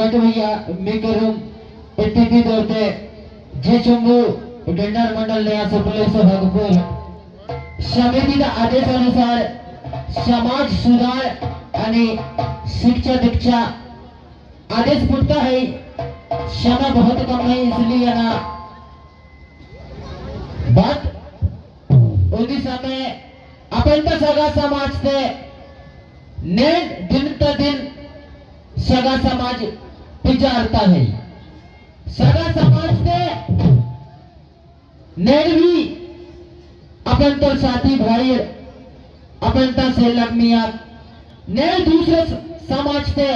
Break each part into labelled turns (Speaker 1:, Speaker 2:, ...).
Speaker 1: वाट भैया मी करून एटीपी दौरते जे चुंबू टेंडर मंडल ने सुपले भागपूर समितीच्या आदेशानुसार समाज सुधार आणि शिक्षा दीक्षा आदेश फुटता है। समय बहुत कम है इसलिए ना बात उन्हीं समय अपन तो सगा समाज से नेट दिन त दिन सगा समाज विचारता है। सगा समाज से नेट भी अपन तो साथी भाई अपन तो से लगमिया ने दूसरे समाज से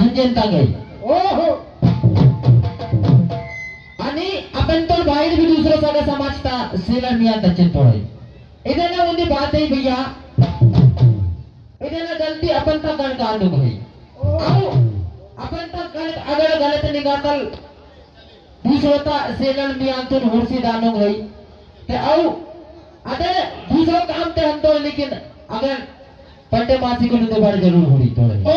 Speaker 1: अंजनता गई ओहो आणि अपन तो बाहेर भी दूसरा सगा समाजता सेलर मियां तचन तोड़े इधर ना उन्हें बात है भैया इधर ना गलती अपन तक कर कांडू भाई आओ अपन तक कर अगर गलत निकाल दूसरा सेलर मियां तो होरसी दानो गई ते आओ अगर दूसरा काम ते हम तो लेकिन अगर पंटे मासी को तो बार जरूर होनी तोड़े ओ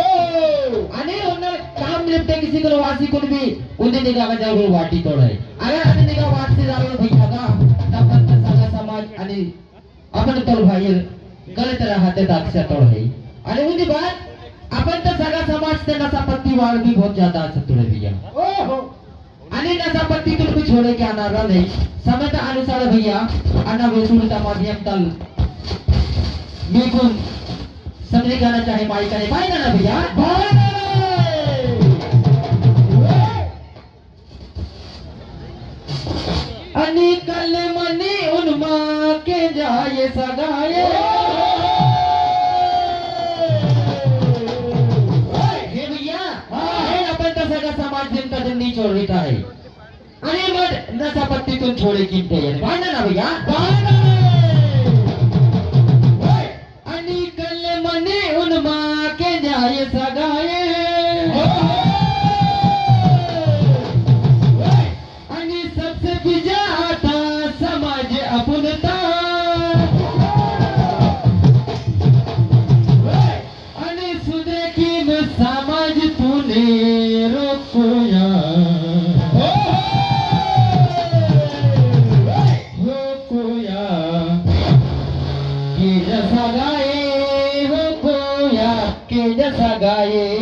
Speaker 1: आणि उन्हें काम निपटे किसी को वासी को भी उन्हें निगाह में जरूर वाटी तोड़े अगर उन्हें निगाह वाटी जरूर भैया का तब तक सगा समाज आणि अपन तो भाई गलत राहते दाक्षा तोड़े आणि उन्हें बात अपन तो सगा समाज से नशापत्ती वाल भी बहुत ज्यादा असर तोड़े भैया ओहो आणि नशापत्ती तुम भी छोड़े क्या नारा नहीं समय का अनुसार भैया अन्ना वेसुलता माध्यम तल बिल्कुल समझे गाना चाहे माई करे माई ना भैया अनि कल मनी उन्मा के जाए सगाए हे भैया हे अपन तो सगा समाज दिन का दिन नहीं छोड़ देता है अरे मत नशापत्ती तुम छोड़े किनते हैं भाई ना भैया अनि कल मनी उन्मा के जाए सगाए अनि सबसे बिजाता समाज अपनता अनि सुदेखी में समाज तूने रोकोया जैसा गाए हो कोया के जैसा गाए